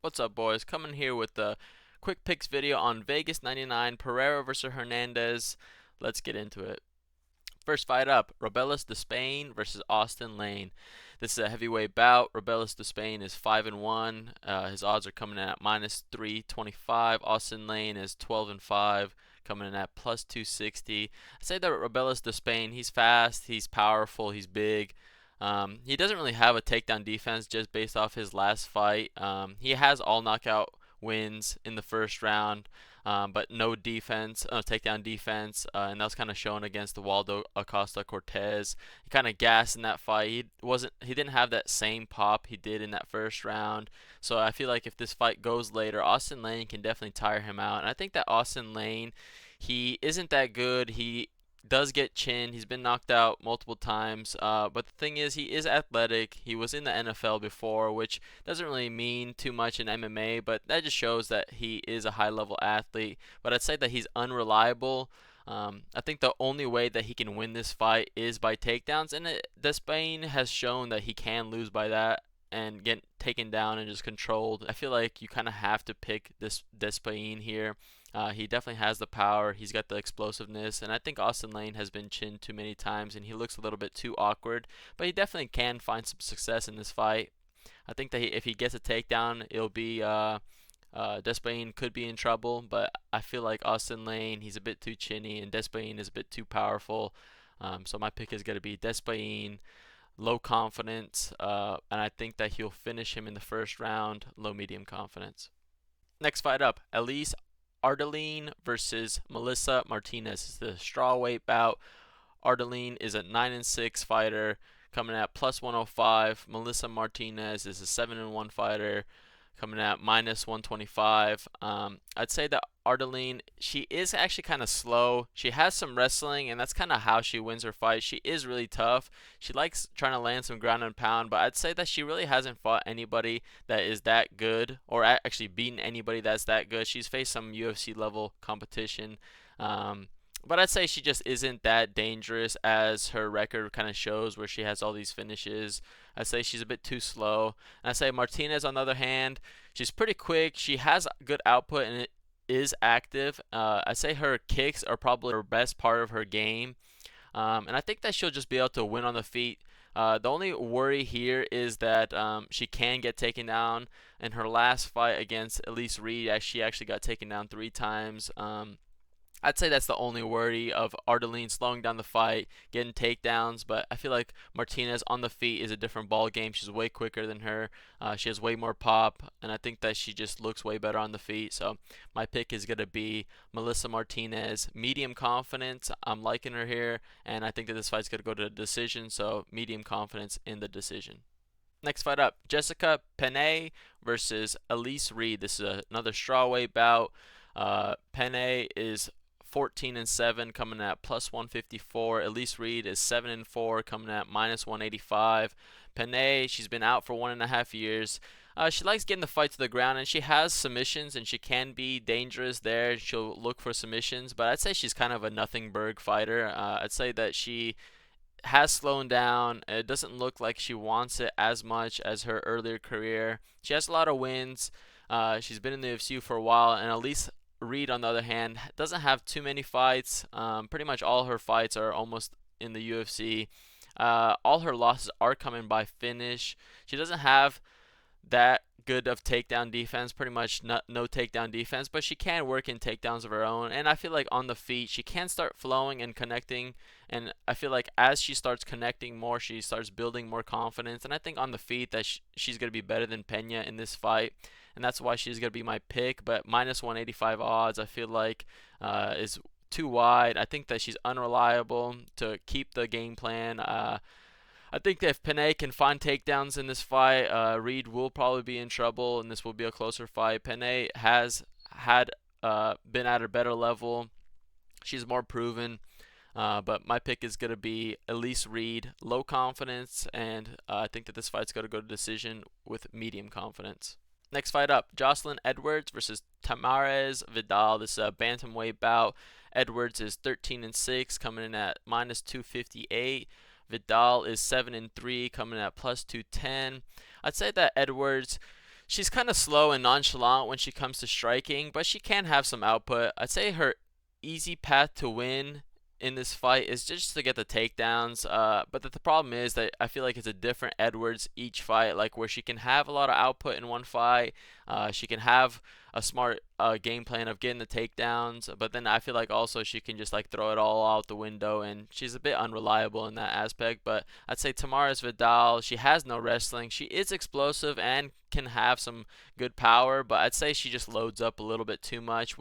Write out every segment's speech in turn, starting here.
What's up, boys? Coming here with a quick picks video on Vegas 99 Pereira versus Hernandez. Let's get into it. First fight up, Robelis Despaigne versus Austen Lane. This is a heavyweight bout. Robelis Despaigne is 5-1. His odds are coming in at -325. Austen Lane is 12-5, coming in at +260. I say that Robelis Despaigne, he's fast, he's powerful, he's big. He doesn't really have a takedown defense just based off his last fight. He has all knockout wins in the first round, but no defense, takedown defense, and that was kind of shown against the Waldo Acosta Cortez. He kind of gassed in that fight. He didn't have that same pop he did in that first round. So I feel like if this fight goes later, Austen Lane can definitely tire him out. And I think that Austen Lane, he isn't that good. He does get chinned. He's been knocked out multiple times. But the thing is, he is athletic. He was in the NFL before, which doesn't really mean too much in MMA, but that just shows that he is a high-level athlete. But I'd say that he's unreliable. I think the only way that he can win this fight is by takedowns, and Despaigne has shown that he can lose by that and get taken down and just controlled. I feel like you kind of have to pick this Despaigne here. He definitely has the power. He's got the explosiveness, and I think Austen Lane has been chinned too many times, and he looks a little bit too awkward. But he definitely can find some success in this fight. I think that if he gets a takedown, it'll be Despaigne could be in trouble. But I feel like Austen Lane, he's a bit too chinny, and Despaigne is a bit too powerful. So my pick is going to be Despaigne, low confidence, and I think that he'll finish him in the first round, low medium confidence. Next fight up, Elise Ardelean versus Melissa Martinez. It's the strawweight bout. Ardelean is a 9-6 fighter, coming at +105. Melissa Martinez is a 7-1 fighter, coming at -125. I'd say that Ardelean, she is actually kind of slow. She has some wrestling, and that's kind of how she wins her fight. She is really tough. She likes trying to land some ground and pound, but I'd say that she really hasn't fought anybody that is that good, or actually beaten anybody that's that good. She's faced some UFC level competition. But I'd say she just isn't that dangerous as her record kind of shows, where she has all these finishes. I say she's a bit too slow. And I say Martinez, on the other hand, she's pretty quick. She has good output and it is active. I say her kicks are probably her best part of her game. And I think that she'll just be able to win on the feet. The only worry here is that she can get taken down. In her last fight against Elise Reed, she actually got taken down 3 times. I'd say that's the only worry of Ardelean slowing down the fight, getting takedowns, but I feel like Martinez on the feet is a different ball game. She's way quicker than her. She has way more pop, and I think that she just looks way better on the feet. So my pick is going to be Melissa Martinez. Medium confidence. I'm liking her here, and I think that this fight's going to go to a decision, so medium confidence in the decision. Next fight up, Jessica Penne versus Elise Reed. This is another strawweight bout. Penne is 14-7, coming at +154. Elise Reed is 7-4, coming at -185. Penne, she's been out for 1.5 years. She likes getting the fight to the ground, and she has submissions, and she can be dangerous there. She'll look for submissions, but I'd say she's kind of a nothing-burg fighter. I'd say that she has slowed down. It doesn't look like she wants it as much as her earlier career. She has a lot of wins. She's been in the UFC for a while, and Elise Reed, on the other hand, doesn't have too many fights. Pretty much all her fights are almost in the UFC. All her losses are coming by finish. She doesn't have that good of takedown defense, pretty much no takedown defense, but she can work in takedowns of her own. And I feel like on the feet, she can start flowing and connecting. And I feel like as she starts connecting more, she starts building more confidence. And I think on the feet that she's going to be better than Penne in this fight. And that's why she's going to be my pick. But -185 odds, I feel like, is too wide. I think that she's unreliable to keep the game plan. I think that if Penne can find takedowns in this fight, Reed will probably be in trouble, and this will be a closer fight. Penne has been at a better level. She's more proven. But my pick is going to be Elise Reed, low confidence, and I think that this fight's going to go to decision with medium confidence. Next fight up, Joselyne Edwards versus Tamires Vidal. This is a bantamweight bout. Edwards is 13-6, coming in at -258. Vidal is 7-3, coming at +210. I'd say that Edwards, She's kind of slow and nonchalant when she comes to striking, but she can have some output. I'd say her easy path to win in this fight is just to get the takedowns. But the problem is that I feel like it's a different Edwards each fight, like where she can have a lot of output in one fight. She can have a smart game plan of getting the takedowns, but then I feel like also she can just like throw it all out the window, and she's a bit unreliable in that aspect. But I'd say Tamires Vidal, she has no wrestling. She is explosive and can have some good power, but I'd say she just loads up a little bit too much,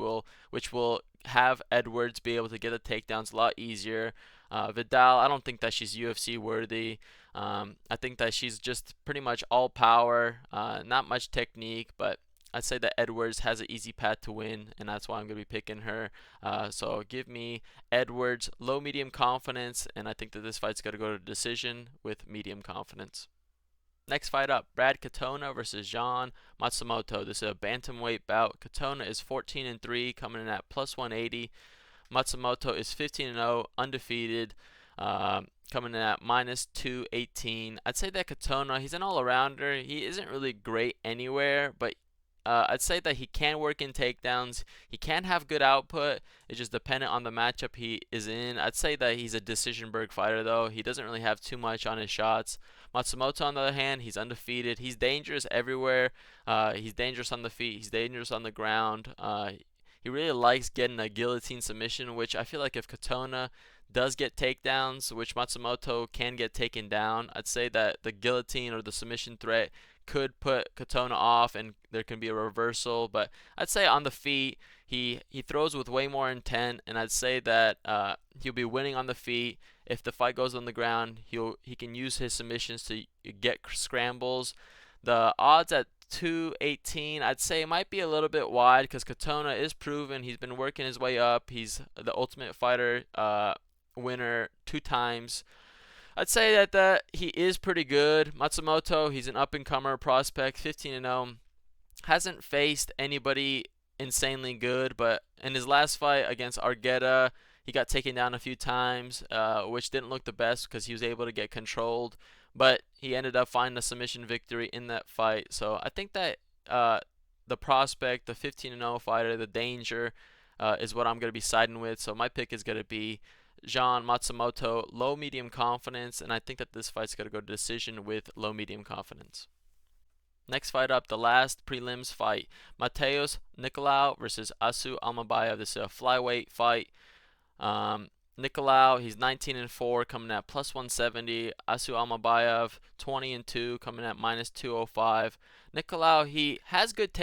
which will have Edwards be able to get the takedowns a lot easier. Vidal, I don't think that she's UFC worthy. I think that she's just pretty much all power, not much technique, but I'd say that Edwards has an easy path to win, and that's why I'm going to be picking her. So give me Edwards, low medium confidence, and I think that this fight's going to go to decision with medium confidence. Next fight up, Brad Katona versus Jean Matsumoto. This is a bantamweight bout. Katona is 14-3, coming in at plus 180. Matsumoto is 15-0, undefeated, coming in at minus 218. I'd say that Katona, he's an all-arounder. He isn't really great anywhere, but I'd say that he can work in takedowns. He can have good output. It's just dependent on the matchup he is in. I'd say that he's a decision-berg fighter, though. He doesn't really have too much on his shots. Matsumoto, on the other hand, he's undefeated. He's dangerous everywhere. He's dangerous on the feet. He's dangerous on the ground. He really likes getting a guillotine submission, which I feel like if Katona does get takedowns, which Matsumoto can get taken down, I'd say that the guillotine or the submission threat could put Katona off and there can be a reversal. But I'd say on the feet, he throws with way more intent, and I'd say that he'll be winning on the feet. If the fight goes on the ground, he can use his submissions to get scrambles. The odds at 218, I'd say it might be a little bit wide because Katona is proven. He's been working his way up. He's the Ultimate Fighter winner 2 times. I'd say that he is pretty good. Matsumoto, he's an up-and-comer prospect, 15-0. Hasn't faced anybody insanely good, but in his last fight against Argueta, he got taken down a few times, which didn't look the best because he was able to get controlled. But he ended up finding a submission victory in that fight. So I think that the prospect, the 15-0 fighter, the danger, is what I'm going to be siding with. So my pick is going to be Jean Matsumoto, low medium confidence, and I think that this fight's going to go to decision with low medium confidence. Next fight up, the last prelims fight, Matheus Nicolau versus Asu Almabayev. This is a flyweight fight. Nicolau, he's 19-4, coming at plus 170. Asu Almabayev, 20-2, coming at minus 205. Nicolau, he has good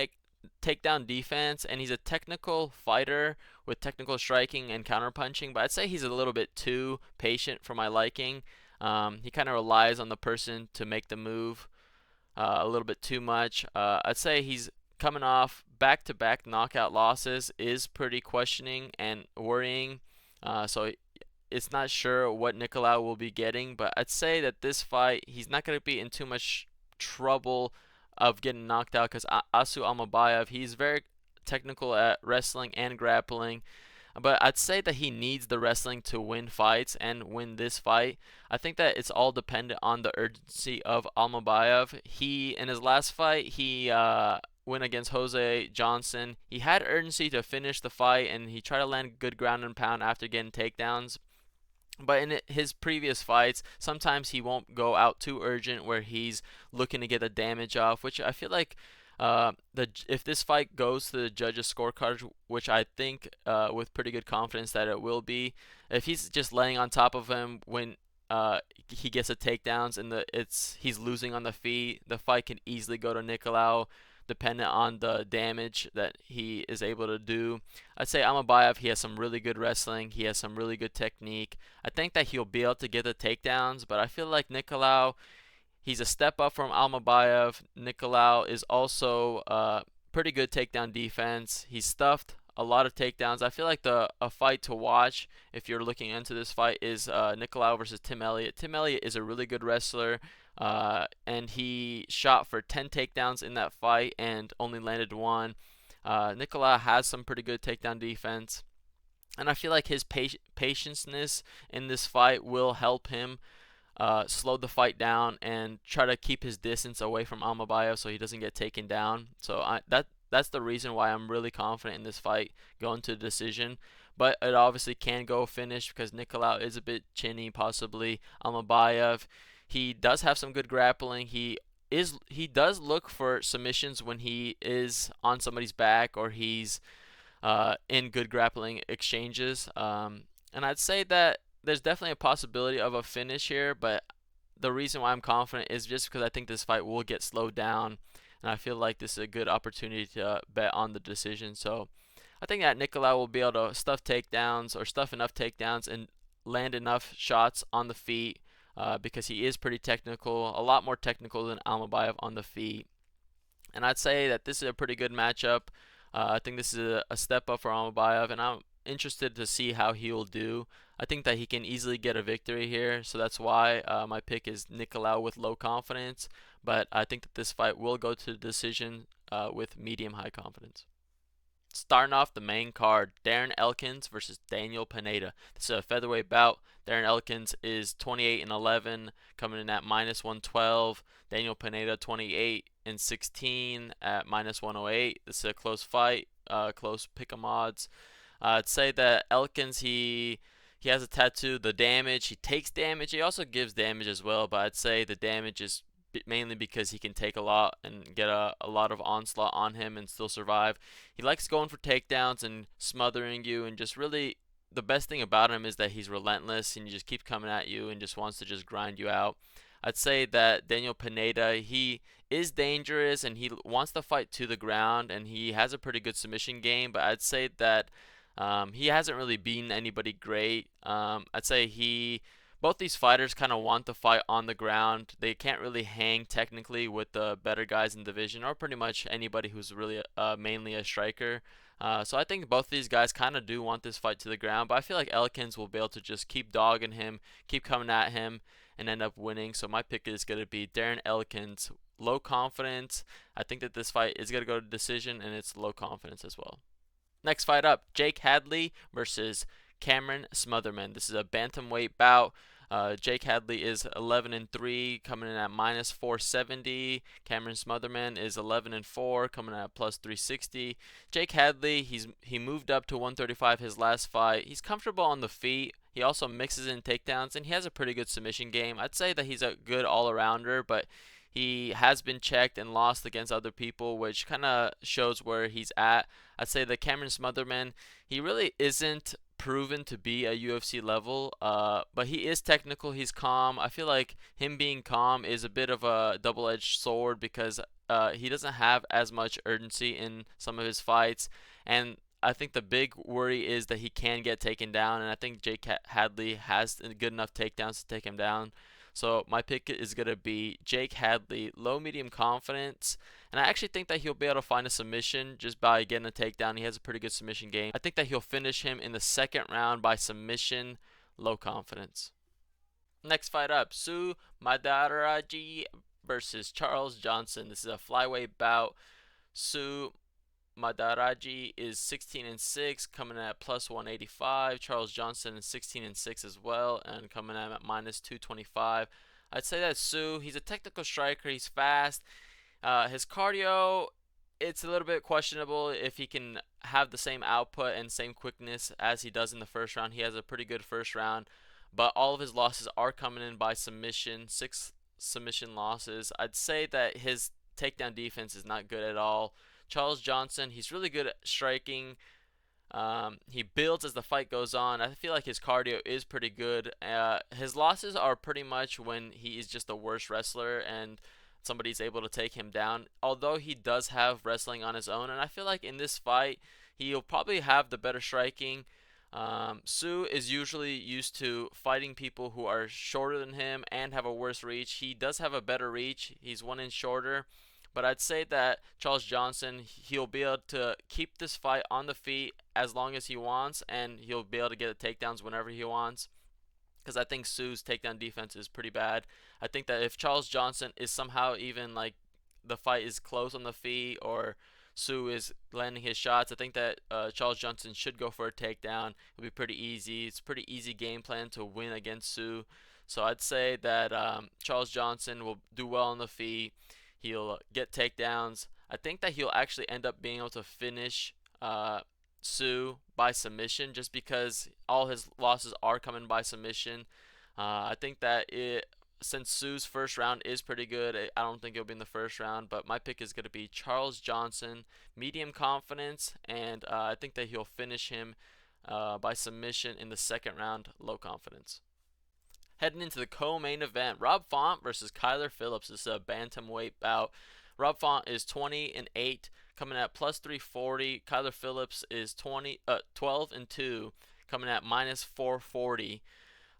takedown defense, and he's a technical fighter with technical striking and counterpunching, but I'd say he's a little bit too patient for my liking. He kind of relies on the person to make the move a little bit too much. I'd say he's coming off back-to-back knockout losses is pretty questioning and worrying. So it's not sure what Nicolau will be getting, but I'd say that this fight, he's not going to be in too much trouble of getting knocked out because Asu Almabayev, he's very technical at wrestling and grappling. But I'd say that he needs the wrestling to win fights and win this fight. I think that it's all dependent on the urgency of Almabayev. He, in his last fight, he went against Jose Johnson. He had urgency to finish the fight, and he tried to land good ground and pound after getting takedowns. But in his previous fights, sometimes he won't go out too urgent where he's looking to get the damage off, which I feel like if this fight goes to the judges' scorecard, which I think with pretty good confidence that it will be, if he's just laying on top of him when he gets the takedowns and he's losing on the feet, the fight can easily go to Nicolau, dependent on the damage that he is able to do. I'd say Almabayev, he has some really good wrestling. He has some really good technique. I think that he'll be able to get the takedowns, but I feel like Nicolau, he's a step up from Almabayev. Nicolau is also pretty good takedown defense. He's stuffed a lot of takedowns. I feel like a fight to watch if you're looking into this fight is Nicolau versus Tim Elliott. Tim Elliott is a really good wrestler. And he shot for 10 takedowns in that fight and only landed 1. Nicolau has some pretty good takedown defense, and I feel like his patience in this fight will help him slow the fight down and try to keep his distance away from Almabayev so he doesn't get taken down. So that's the reason why I'm really confident in this fight going to decision. But it obviously can go finish because Nicolau is a bit chinny, possibly. Almabayev, he does have some good grappling. He does look for submissions when he is on somebody's back or he's in good grappling exchanges. And I'd say that there's definitely a possibility of a finish here, but the reason why I'm confident is just because I think this fight will get slowed down, and I feel like this is a good opportunity to bet on the decision. So I think that Nicolau will be able to stuff takedowns or stuff enough takedowns and land enough shots on the feet because he is pretty technical, a lot more technical than Almabayev on the feet. And I'd say that this is a pretty good matchup. I think this is a step up for Almabayev, and I'm interested to see how he will do. I think that he can easily get a victory here, so that's why my pick is Nicolau with low confidence. But I think that this fight will go to decision with medium-high confidence. Starting off the main card, Darren Elkins versus Daniel Pineda. This is a featherweight bout. Darren Elkins is 28-11, coming in at -112. Daniel Pineda 28-16 at -108. This is a close fight, close pick'em odds. I'd say that Elkins he has a tattoo. The damage, he takes damage. He also gives damage as well, but I'd say the damage is mainly because he can take a lot and get a lot of onslaught on him and still survive. He likes going for takedowns and smothering you, and just really the best thing about him is that he's relentless and he just keeps coming at you and just wants to just grind you out. I'd say that Daniel Pineda, he is dangerous and he wants to fight to the ground and he has a pretty good submission game, but I'd say that he hasn't really beaten anybody great. I'd say both these fighters kind of want to fight on the ground. They can't really hang technically with the better guys in the division or pretty much anybody who's really mainly a striker. So I think both these guys kind of do want this fight to the ground, but I feel like Elkins will be able to just keep dogging him, keep coming at him, and end up winning. So my pick is going to be Darren Elkins. Low confidence. I think that this fight is going to go to decision, and it's low confidence as well. Next fight up, Jake Hadley versus Cameron Smotherman. This is a bantamweight bout. Jake Hadley is 11-3, coming in at -470. Cameron Smotherman is 11-4, coming in at +360. Jake Hadley, he moved up to 135 his last fight. He's comfortable on the feet. He also mixes in takedowns, and he has a pretty good submission game. I'd say that he's a good all-arounder, but he has been checked and lost against other people, which kind of shows where he's at. I'd say that Cameron Smotherman, he really isn't proven to be a UFC level, but he is technical. He's calm. I feel like him being calm is a bit of a double-edged sword because he doesn't have as much urgency in some of his fights, and I think the big worry is that he can get taken down, and I think Jake Hadley has good enough takedowns to take him down. So my pick is going to be Jake Hadley, low medium confidence, and I actually think that he'll be able to find a submission just by getting a takedown. He has a pretty good submission game. I think that he'll finish him in the second round by submission, low confidence. Next fight up, Mudaerji versus Charles Johnson. This is a flyweight bout. Mudaerji is 16-6, coming in at +185. Charles Johnson is 16-6 as well, and coming in at -225. I'd say that he's a technical striker. He's fast. His cardio, it's a little bit questionable if he can have the same output and same quickness as he does in the first round. He has a pretty good first round, but all of his losses are coming in by submission, 6 submission losses. I'd say that his takedown defense is not good at all. Charles Johnson, he's really good at striking. He builds as the fight goes on. I feel like his cardio is pretty good. His losses are pretty much when he is just the worst wrestler and somebody's able to take him down. Although he does have wrestling on his own, and I feel like in this fight, he'll probably have the better striking. Is usually used to fighting people who are shorter than him and have a worse reach. He does have a better reach. He's 1 inch shorter. But I'd say that Charles Johnson, he'll be able to keep this fight on the feet as long as he wants, and he'll be able to get the takedowns whenever he wants. Because I think Sue's takedown defense is pretty bad. I think that if Charles Johnson is somehow even like the fight is close on the feet or Sue is landing his shots, I think that Charles Johnson should go for a takedown. It'll be pretty easy. It's a pretty easy game plan to win against Sue. So I'd say that Charles Johnson will do well on the feet. He'll get takedowns. I think that he'll actually end up being able to finish Sue by submission, just because all his losses are coming by submission. I think that since Sue's first round is pretty good, I don't think it'll be in the first round, but my pick is going to be Charles Johnson, medium confidence, and I think that he'll finish him by submission in the second round, low confidence. Heading into the co-main event, Rob Font versus Kyler Phillips. This is a bantamweight bout. Rob Font is 20-8, coming at plus 340. Kyler Phillips is 12-2, coming at minus 440.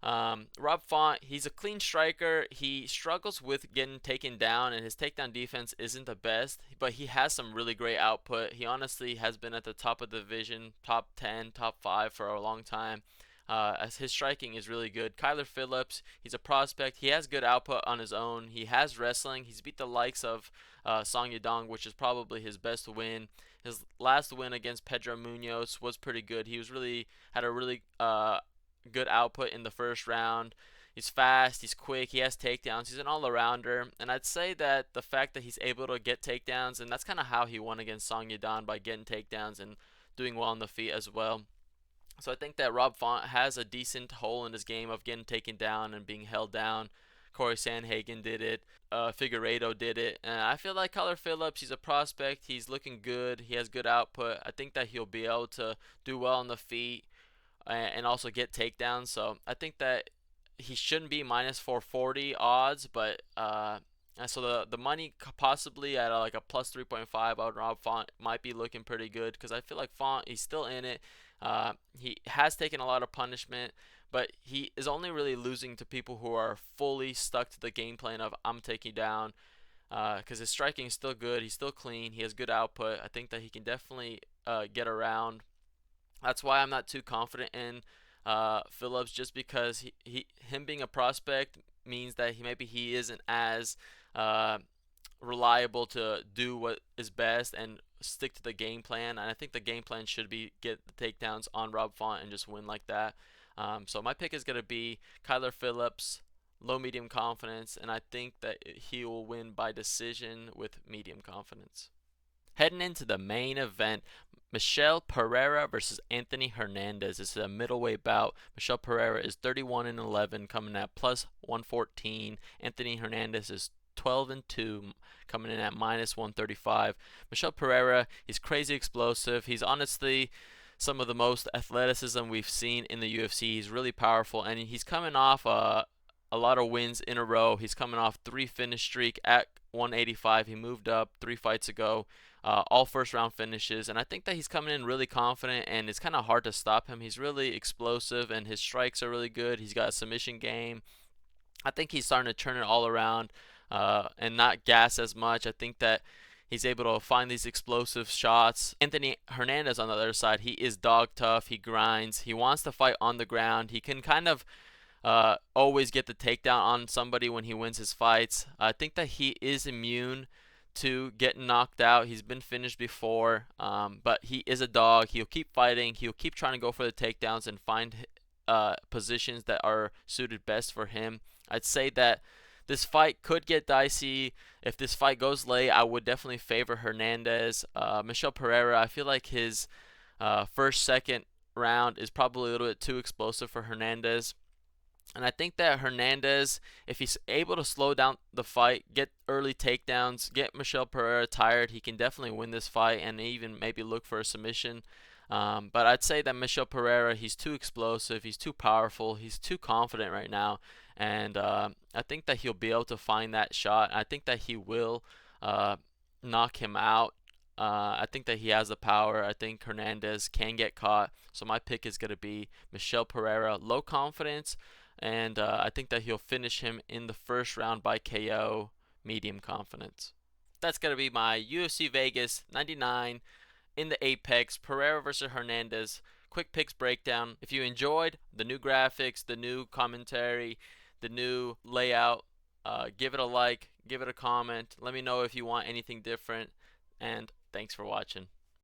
Rob Font, he's a clean striker. He struggles with getting taken down, and his takedown defense isn't the best, but he has some really great output. He honestly has been at the top of the division, top 10, top 5 for a long time. As his striking is really good. Kyler Phillips, he's a prospect. He has good output on his own. He has wrestling. He's beat the likes of Song Yadong, which is probably his best win. His last win against Pedro Munoz was pretty good. He had a really good output in the first round. He's fast, he's quick, he has takedowns, he's an all-arounder, and I'd say that the fact that he's able to get takedowns, and that's kind of how he won against Song Yadong, by getting takedowns and doing well on the feet as well. So I think that Rob Font has a decent hole in his game of getting taken down and being held down. Corey Sandhagen did it. Figueiredo did it. And I feel like Kyler Phillips, he's a prospect. He's looking good. He has good output. I think that he'll be able to do well on the feet and also get takedowns. So I think that he shouldn't be minus 440 odds, but so the money possibly at like a plus 3.5 on Rob Font might be looking pretty good, because I feel like Font, he's still in it. He has taken a lot of punishment, but he is only really losing to people who are fully stuck to the game plan of I'm taking down, because his striking is still good. He's still clean. He has good output. I think that he can definitely get around. That's why I'm not too confident in Phillips, just because him being a prospect means that maybe he isn't as reliable to do what is best and stick to the game plan. And I think the game plan should be get the takedowns on Rob Font and just win like that. So my pick is going to be Kyler Phillips, low medium confidence, and I think that he will win by decision with medium confidence. Heading into the main event, Michel Pereira versus Anthony Hernandez. This is a middleweight bout. Michel Pereira is 31-11, coming at plus 114. Anthony Hernandez is 12-2, coming in at minus 135. Michel Pereira, he's crazy explosive. He's honestly some of the most athleticism we've seen in the UFC. He's really powerful, and he's coming off a lot of wins in a row. He's coming off 3 finish streak at 185. He moved up 3 fights ago. All first round finishes, and I think that he's coming in really confident, and it's kind of hard to stop him. He's really explosive, and his strikes are really good. He's got a submission game. I think he's starting to turn it all around and not gas as much. I think that he's able to find these explosive shots. Anthony Hernandez on the other side, he is dog tough. He grinds. He wants to fight on the ground. He can kind of always get the takedown on somebody when he wins his fights. I think that he is immune to getting knocked out. He's been finished before, but he is a dog. He'll keep fighting. He'll keep trying to go for the takedowns and find positions that are suited best for him. I'd say that this fight could get dicey. If this fight goes late, I would definitely favor Hernandez. Michel Pereira, I feel like his second round is probably a little bit too explosive for Hernandez. And I think that Hernandez, if he's able to slow down the fight, get early takedowns, get Michel Pereira tired, he can definitely win this fight and even maybe look for a submission. But I'd say that Michel Pereira, he's too explosive, he's too powerful, he's too confident right now. And I think that he'll be able to find that shot. I think that he will knock him out. I think that he has the power. I think Hernandez can get caught. So my pick is going to be Michel Pereira, low confidence. And I think that he'll finish him in the first round by KO, medium confidence. That's going to be my UFC Vegas 99 in the Apex, Pereira versus Hernandez. Quick picks breakdown. If you enjoyed the new graphics, the new commentary, the new layout, give it a like, give it a comment. Let me know if you want anything different. And thanks for watching.